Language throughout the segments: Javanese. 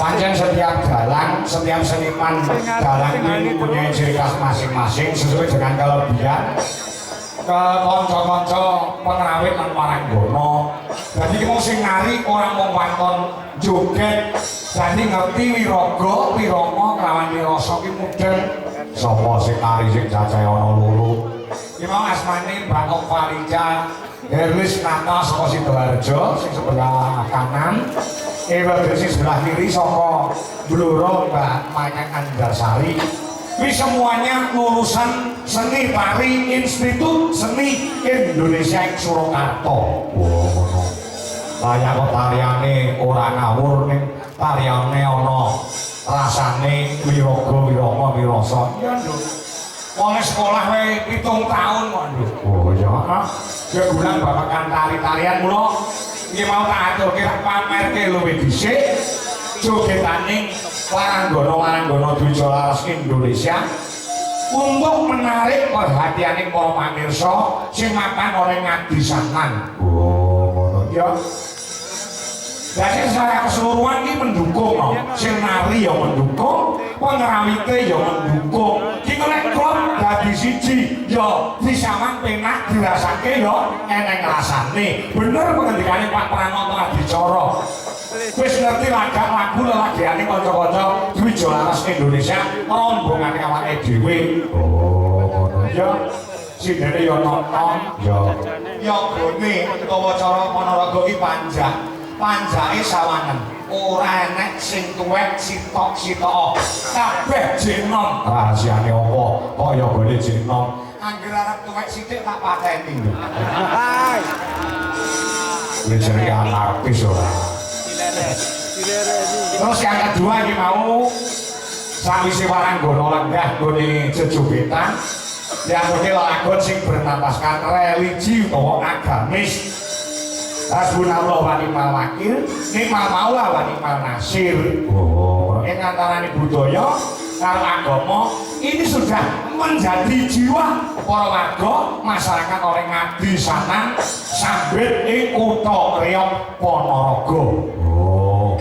Pancen setiap dalang, setiap seniman dalang ini punya ciri khas masing-masing sesuai dengan kelebihan ke konco-konco pengrawit dan paranggono. Jadi kita sing nari orang mau wanton joget, jadi ngerti wirogo, wiromo, kelawan wiroso ki mudeng. Sopo sing nari sing cacai ono loro. Ki mau asmane Mbak Ovalija, Herlis Nata saka Sidoarjo sing sebelah kanan. Sing sebelah kiri saka Bluro Mbak Mayang Andarsari. Ini semuanya lulusan seni tari Institut Seni Indonesia ing Surakarta. Ngono. Kaya kok tariane ora ngawur ning tariane ana rasane wiraga wirama wirasa. Iya, Nduk. Oleh sekolah wae 7 tahun kok, Nduk. Oh iya. Ya gulang babagan tari-tarian mulo. Iki mau tak aturke pamerke luwih dhisik jogetaning waranggono-waranggono Dwijalaras Indonesia untuk menarik perhatianing para pamirsa sing mapan oleh ngadisanan. Oh, ngono ya. Jadi secara keseluruhan ini mendukung, no. Sing nari ya mendukung, pengerawite ya mendukung. Kita nek klub dadi siji, ya disamang penak dirasake ya eneng rasane. Bener pengendikane Pak Pranoto Adicara. Wis ngerti lagu lelagiane kanca-kanca Dwijalaras Indonesia rombongane awake dhewe. Oh, ngono ya. Sidene ya nonton, ya. Ya gone utawa cara Ponorogo ki panjang. Panjake sawangen ora enek sing tuwek sitok-sitok kabeh jenom. Rahasiane apa kok ya gone jenom angger arep tuwek sithik tak pateni lho. Hai wis jenenge anarkis ora terus yang kedua iki mau sawise waranggono lenggah gone jejogetan dianggoke lagon sing bernapaskan religi utawa agamis. Hasbunallah wa ni'mal wakil, ni'mal maula wa ni'mal nasir. Oh, ing antarané budaya karo agama ini sudah menjadi jiwa para warga masyarakat oleh ngadisanan sambit ing kutha Riok Ponorogo. Oh,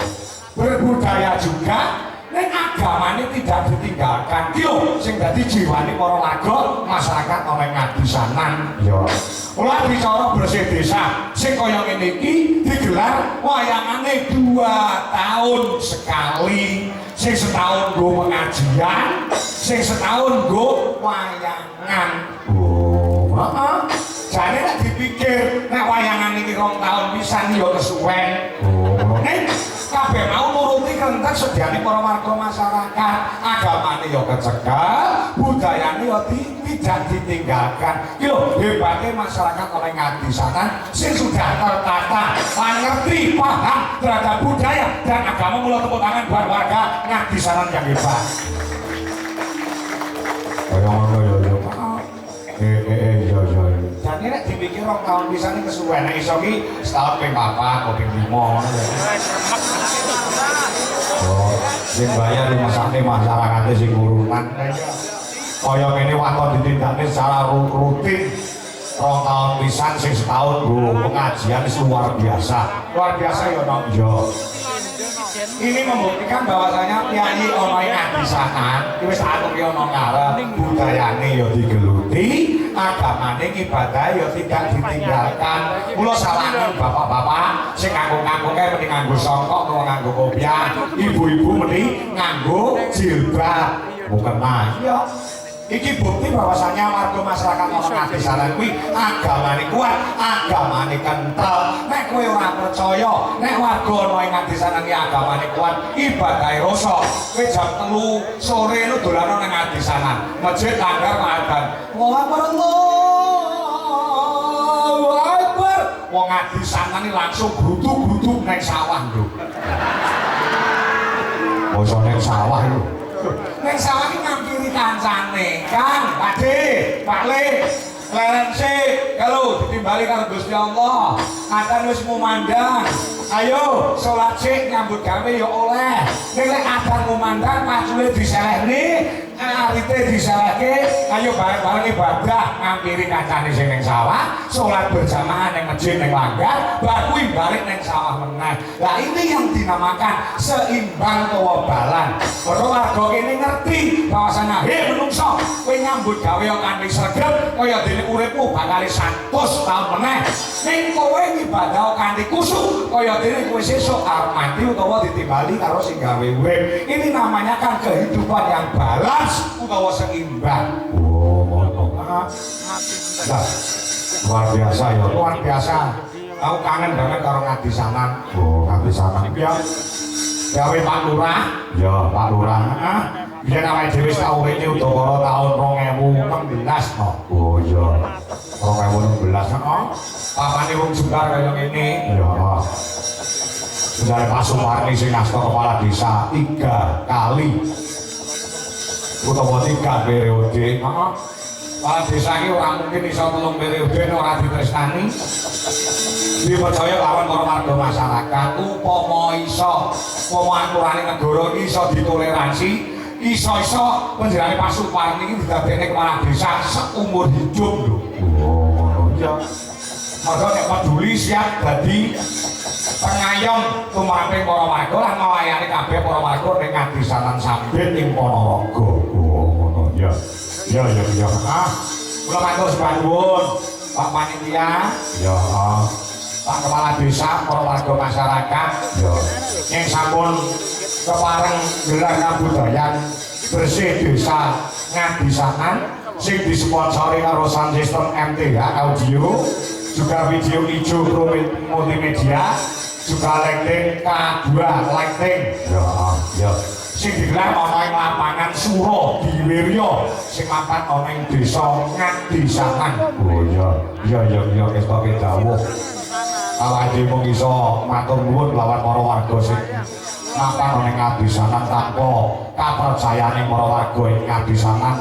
berbudaya juga ning agamane tidak ditinggalkan. Yo sing dadi jiwane para warga masyarakat oleh ngadisanan. Yo Ulah bicara bersih desa sing kaya ngene iki digelar wayangane 2 tahun sekali. Sing setahun nggo pengajian, sing setahun nggo wayangan. Oh, heeh. Jane nek dipikir nek wayangan iki 2 tahun pisan ya kesuwen. Oh, nek kabeh mau nuruti kentek sediane para warga masyarakat, agamane ya kecekel, budayane ya tidak ditinggalkan. Iki lho hebate masyarakat oleh ngadisanan sing sudah tertata, ngerti, paham terhadap budaya dan agama. Mula tepuk tangan buat warga ngadisanan yang hebat. Kaya ngono ya yo. Yo. Jane nek dipikir 2 tahun pisan iki kesuwen, nek iso ki setahun ping 4 atau ping 5 ngono ya. Oh, sing bayar dimasake masyarakate sing urunan. Kaya ngene waton ditindakne secara rutin 2 tahun pisan sing setahun nggo pengajian luar biasa. Luar biasa ya no. Yo. Ini membuktikan bahwasanya piyayi ana ing ngadisanan iki wis aturke ana ngarep, budayane ya digeluti, agamane ibadah ya tidak ditinggalkan. Mula sawangen bapak-bapak sing nganggo-nganggoke mending nganggo songkok utawa nganggo kopiah, ibu-ibu mending nganggo jilbab. Mukena iya. Iki bukti bahwasanya warga masyarakat ana ngadisanan kuwi agamane kuat, agamane kental. Nek kowe ora percaya nek warga ana ing Adisanan iki agamane kuat ibadahe rasa kowe jam 3 sore lu dolan nang Adisanan masjid langgar adzan Allahu Akbar Allahu Akbar wong Adisanan iki langsung grutuk-grutuk nang sawah lho basa nang sawah lho nang sawah iki ngampiri kancane Kang Pakde Pak Le Lerense kalau ditimbali karo Gusti Allah adzan wis mumandang ayo salat sik nyambut gawe ya oleh nek lek adzan mumandang macule diselehne arite diselehke ayo bareng-bareng ibadah ngampiri kancane sing ning sawah salat berjamaah ning masjid ning langgar bar kuwi balik ning sawah meneh lah ini yang dinamakan seimbang kewabalan para warga kene ngerti bahwasanya he menungso kowe nyambut gawe kanthi sregep kaya dene uripmu bakal 100 taun meneh ning kowe ibadah kanthi kusuk kaya dene kowe sesuk arep mati utawa ditimbali karo sing gawe urip ini namanya kan kehidupan yang balance utawa seimbang oh ngono luar biasa ya luar biasa aku kangen banget karo Ngadisanan oh Ngadisanan ya gawe Pak Lurah ya Pak Lurah biyen awake dhewe tau urip udakara taun 2016 no oh iya 2016 heeh papane wong Jembar kaya ngene ya Saudara Pak Sumarni sing asta kepala desa 3 kali utawa 3 periode heeh kepala desa iki ora mungkin iso 3 periode ora ditresnani dipercaya lawan para warga masyarakat upama iso upama aturane negara iso ditoleransi iso-iso penjerane Pak Sumarni iki didadekne kepala desa seumur hidup lho oh ngono ya maka nek peduli siap dadi pengayom tumraping para warga lan melayani kabeh para warga ning Ngadisanan Sambit ing Ponorogo oh ngono ya ya kula matur sembah nuwun Pak Panitia ya Pak Kepala Desa para warga masyarakat ya yang sampun kepareng gerakan kabudayan bersih desa Ngadisanan sing disponsori karo Sound System MTH Audio juga video ijo multimedia juga lighting K2 lighting ya sing digelar ana ing lapangan Suro Diwirya sing mapan ana ing desa Ngadisanan oh ya kestoke dawuh awake mung iso matur nuwun lawan para warga sing mapan ana ing Ngadisanan tanpa kapercayane para warga ing Ngadisanan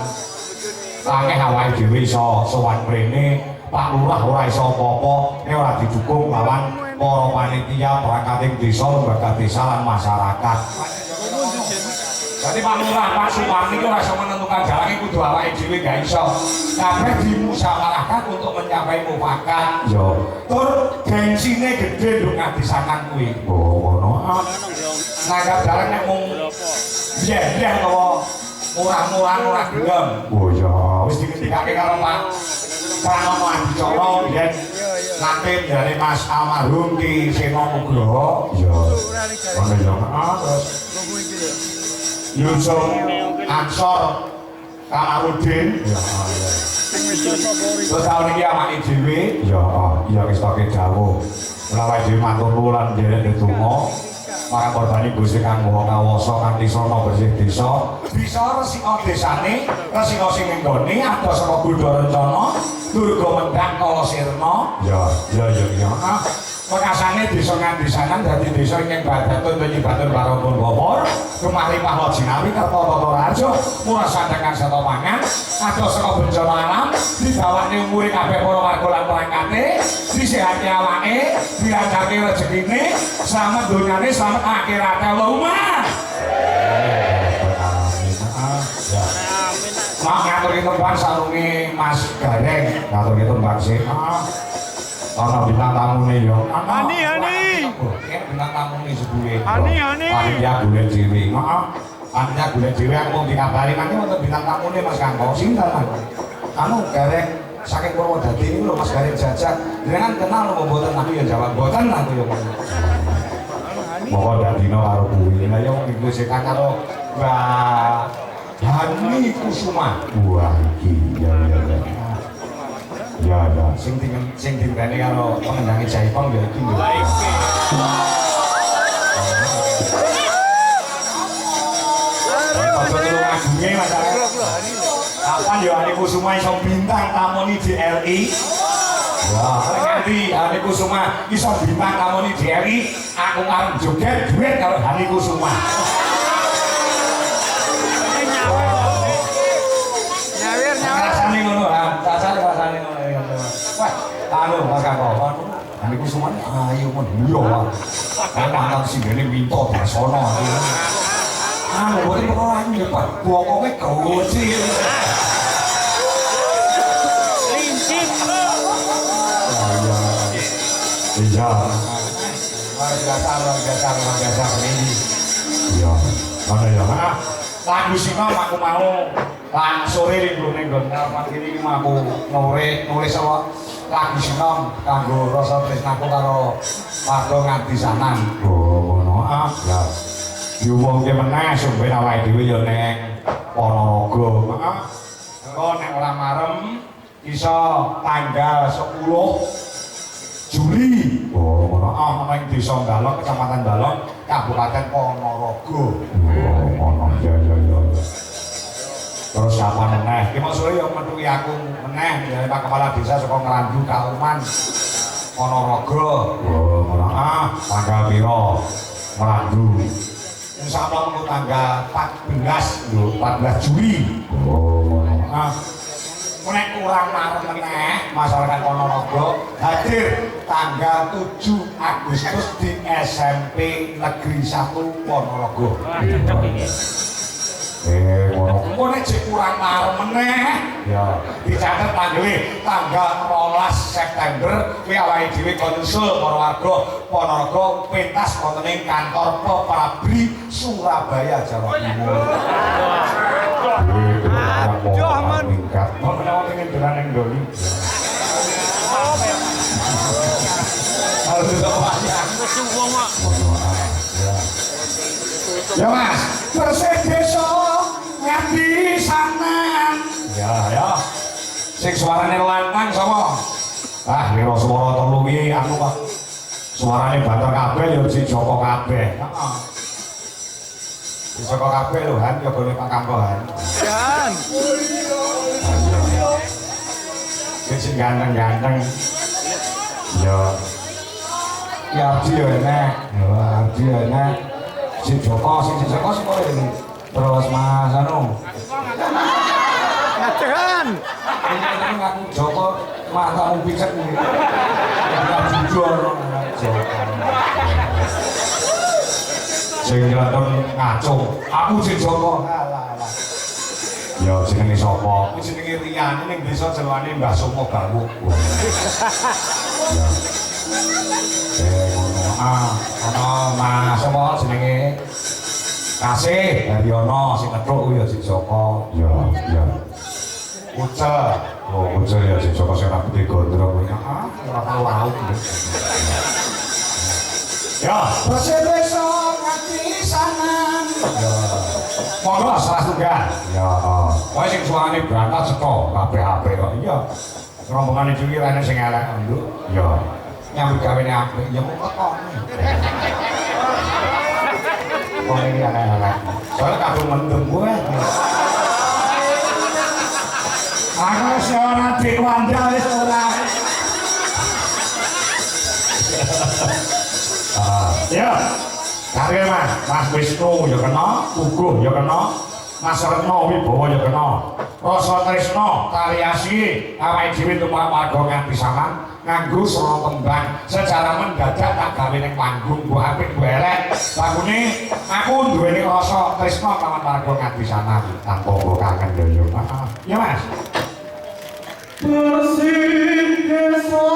akeh awake dhewe iso sowan mrene Pak Lurah ora iso apa-apa nek ora didukung lawan para panitia perangkat desa lembaga desa lan masyarakat. Jadi Pak Lurah Pak Sumarni itu ora iso menentukan jalan kudu awake dhewe gak iso. Kabeh dimusyawarahkan untuk mencapai mufakat. Yo. Tur gensine gede lho Ngadisanan kuwi. Oh ngono. Nanggap jalan nek mung biyen utawa murah-murah ora gelem. Oh iya, wis diketikake karo Pak Pranono Adicara biyen nanti dari Mas almarhum Ki Seno Nugroho. Iya. Ono yo terus Yusuf Ansor Kamarudin. Ya. Terus tahun ini awake dhewe ya wis toke dawuh. Awake dhewe matur nuwun lan nderek ndedonga marang korbane Gusti kang Maha Kawasa kanthi sono bersih desa. Bisa resika desane, resika sing nggone ada saka Budha Rencana, Durga Mendhang Kala Sirna. Ya. Pekasane desa Ngadisanan dadi desa ing Badatun Penyibatun Baropun Bawor, kemari Pahwa Jinawi Kertotata Raja, murah sandangan sata pangan, ada saka bencana alam, dibawane umure kabeh para warga lan perangkate, disehati awake, dilancarke rezekine, selamat donyane, selamat akhirate. Allahumma. Maaf ngatur kita Bang sarunge Mas Gareng, ngatur kita Bang sih. Ana bintang tamune yo. Hani. Bintang tamune sebuwe. Hani. Panitia golek dhewe. Heeh. Panitia golek dhewe aku mung dikabari nanti wonten bintang tamune Mas Kangko. Sinten Mas? Anu Gareng saking Purwodadi niku lho Mas Gareng Jajak. Jenengan kenal lho mboten aku ya jawab mboten nanti yo. Moko dadino karo kuwi. Lah yo iku sik karo Mbak Hani Kusuma. Wah iki ya. Sing dimbeni karo pengendange Jaipong ya iki lho. Kusuma ya Ani Kusuma iso bintang tamu di RI. Wah, ngerti Ani Kusuma iso bintang tamu di RI, aku arep joget duet karo Ani Kusuma. Nyawir. Rasane ngono, rasane ngono. Wah, anu Mas Kakak, Ani Kusuma ayo men yo. Kan anak singene minta Dasana. Anu boleh ora nyepat bokonge gocil. Iya. Biasa ini. Iya. Mana ya? Lagu sing aku mau lang sore ning gone nggon kene iki aku nulis apa lagu sing kanggo rasa tresnaku karo warga Ngadisanan. Oh, ngono. Ya. Diumumke meneh sumben awake dhewe ya ning Ponorogo. Heeh. Engko nek ora marem iso tanggal 10 Juli. Oh, ngono. Ning Desa Balong, Kecamatan Balong, Kabupaten Ponorogo. Oh, ngono. Ya. Terus apa meneh? Ki maksudé yo metuki aku meneh ya Pak Kepala Desa saka Ngrandu Kauman Ponorogo. Oh, ngono. Tanggal piro? Ngrandu. Insyaallah mengko tanggal 14 lho, 14 Juli. Oh, ngono. Nek kurang marem meneh masyarakat Ponorogo hadir tanggal 7 Agustus di SMP Negeri 1 Ponorogo. Ngono nek jek kurang marem meneh ya dicatet tanggal 12 September kuwi awake dhewe konsul para warga Ponorogo pentas wonten ing kantor Peprabri Surabaya Jawa Timur. Aduh men mingkat. Kok menawa pengen dolan ning Doli. Ya Mas, bersih desa Ngadisanan. Ya. Sing suarane lantang sapa? Wira swara telu iki anu kok. Suarane banter kabeh ya si Joko kabeh. Heeh. Si Joko kabeh lho Han ya gone Pak Kampohan. Dan. Sing ganteng-ganteng. Ya. Ya Ardi ya enak. Ardi ya enak. Si Joko sing kok ini. Terus Mas anu. Ngadehan. Ini ngaku Joko matamu picek ini. Enggak jujur Joko. Sing nonton ngaco. Aku si Joko. Alah. Ya jenenge sapa? Iki jenenge Rian ning desa jeroane Mbah Somo Gawuk. Ana Mas apa jenenge? Kasih dari ono sing ngetruk kuwi ya si Joko. Ya. Ucel. Oh, ucel ya si Joko sing rambute gondrong kuwi. Ora tau laut. Ya, bersih desa Ngadisanan. Ya. Monggo salah tunggal. Ya. Kowe sing suarane berangkat seko kabeh-kabeh kok. Iya. Rombongane dhewe rene sing elek nduk. Ya. Nyambut gawene apik ya mung kok. Kok iki elek-elek. Soale kadung mendem kowe. Aku wis ora diwandal wis ora. Ya. Kare Mas Wisnu ya kena, Uguh ya kena, Mas Retno Wibowo ya kena. Rasa tresna tariasi awake dhewe tumpah warga Ngadisanan nganggo sura tembang secara mendadak tak gawe ning panggung mbok apik mbok elek. Lagune aku duweni rasa tresna kawon warga Ngadisanan tanpa mbok kangen yo. Ya Mas. Bersih desa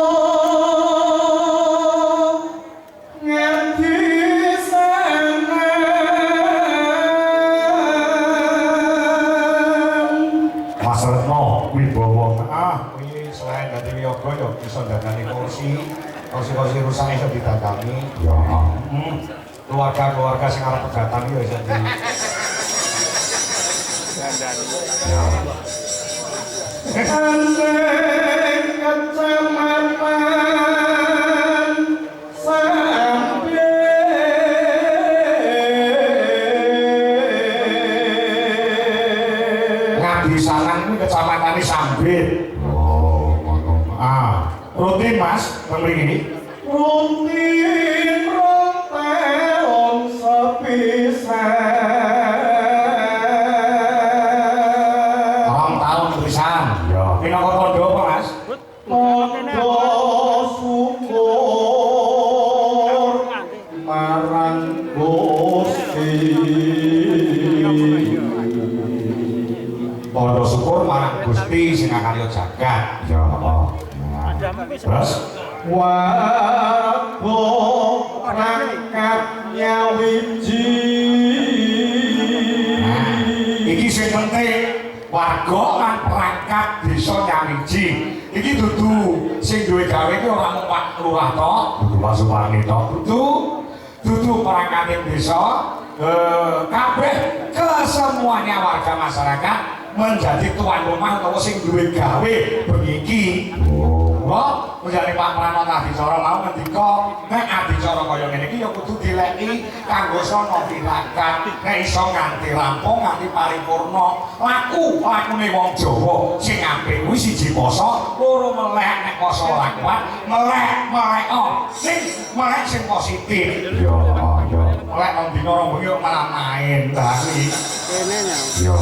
bisa dadani kursi rusak iso didadani ya keluarga sing arep pegatan ya iso di ya Ngadisanan kuwi kecamatan Sambit. Oh, rutin Mas, mriki. Rutin ronteon sepisan. Tahun tulisan. Ya. Pinaka tondo apa Mas? Tondo syukur marang Gusti. Tondo syukur marang Gusti sing karya jagat. Ya. Terus wago rangkap nyawiji. Iki sing penting warga lan perangkat desa nyawiji. Iki dudu sing duwe gawe iki ora mung Pak Lurah to, dudu Pak Suparni to, dudu perangkat desa, kabeh kesemuanya warga masyarakat menjadi tuan rumah utawa sing duwe gawe begiki. Kula menjadi Pak Pranoto adicara mau ngendika nek adicara kaya ngene iki ya kudu dileki kanggo sono tirakat nek iso nganti rampung nganti paripurna lakune wong Jawa sing apik kuwi siji poso loro melek nek poso ora kuat melek melek sing positif yo melek nang dina rong bengi malah main bali kene yo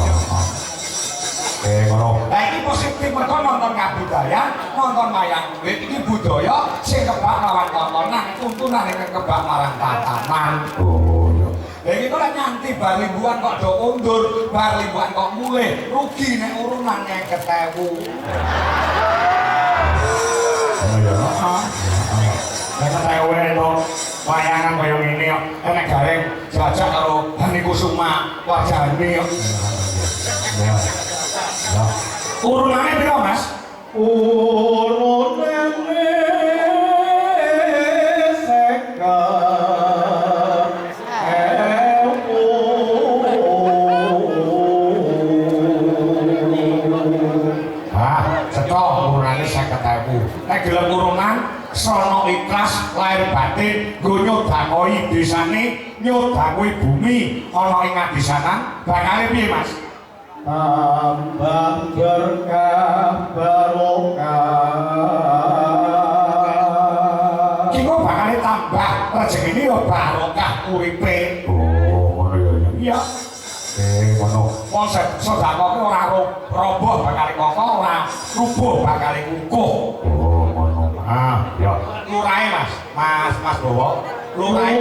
ngono. Lah iki positif mergo nonton kabudaya, nonton wayang kulit iki budaya sing kebak lawan tontonan, tuntunan ing kebak marang tatanan. Oh iya. Lah iki kok nyanti bar ribuan kok do undur, bar ribuan kok mulih, rugi nek urunan 50.000. Oh iya. Nek tewe to wayangan kaya ngene kok enek gareng jajak karo Hani Kusuma wajane kok. Urunane piro Mas? Urunane urunane 50.000. Nek gelem urunan sono ikhlas lahir batin nggo nyodakoi desane nyodakoi bumi ana ing adisanan bakale piye Mas? Tambah berkah barokah. Kiko bakal tambah rezekine ya barokah uripe. Oh, ngono ya. Iya. Ngono. Wong sedekah ora roboh bakal koko ora rubuh bakal kukuh. Oh, ngono. Ya. Lurahe Mas Bowo. Lurahe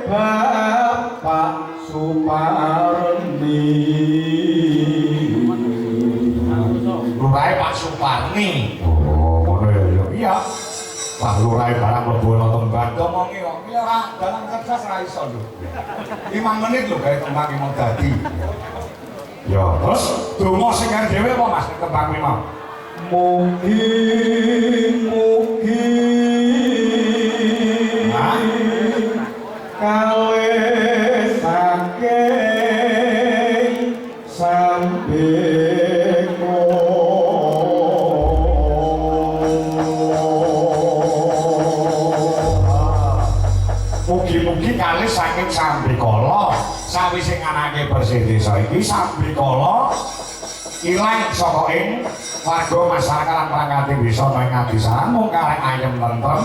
Bapak Suparni. Lurahe Pak Suparni. Oh, ngono ya. Iya. Pak Lurahe barang mlebu nonton Bandung ngono kok. Iya ora dalam cerdas ra iso lho. 5 menit lho gawe tembang iki mau dadi. Ya, terus donga sing dhewe apa Mas tembang iki mau? Mugi kalih saking sambiko mugi-mugi kalih saking sambikala sawise nganake bersih desa iki sambikala ilang saka ing warga masyarakat lan perangkat desa ing adisanan mung karek ayem tentrem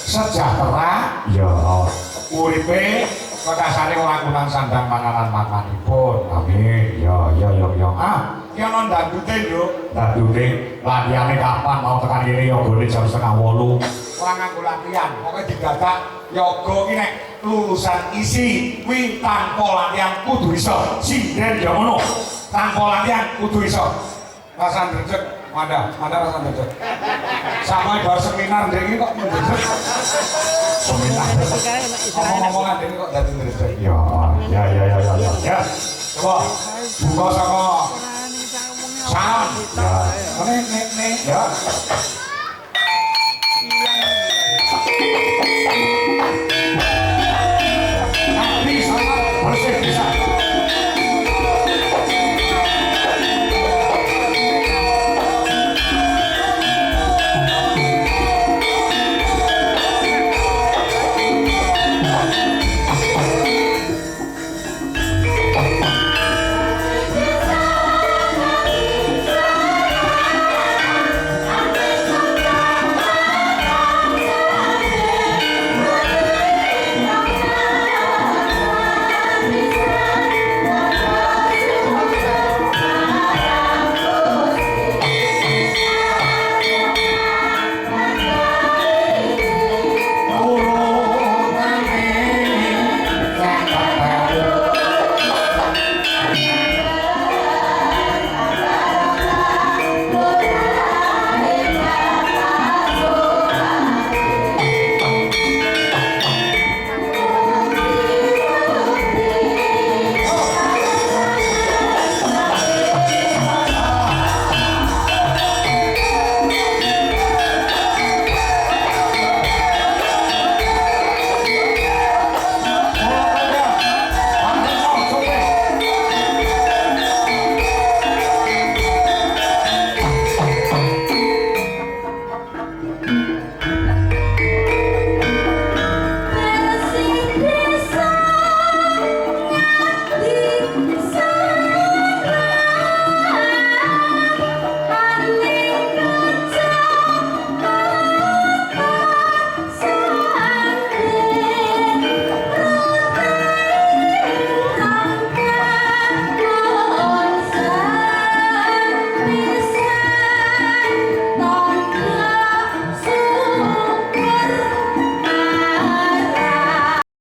sejahtera ya uripe kedasane lakunan sandang panganan makanipun amin ya ya non dandute yo dandute latihannya kapan mau tekan kene yogane jam 7:30 ora nganggo latihan pokoke didadak yoga iki nek lulusan isi kuwi tanpa latihan kudu iso sinden ya ngono tanpa latihan kudu iso rasan derjet Manda rasan derjet sama bar seminar ndek kok derjet seminar ngomong-ngomongan ini kok dadi derjet ya coba buka saka salam ya nek ya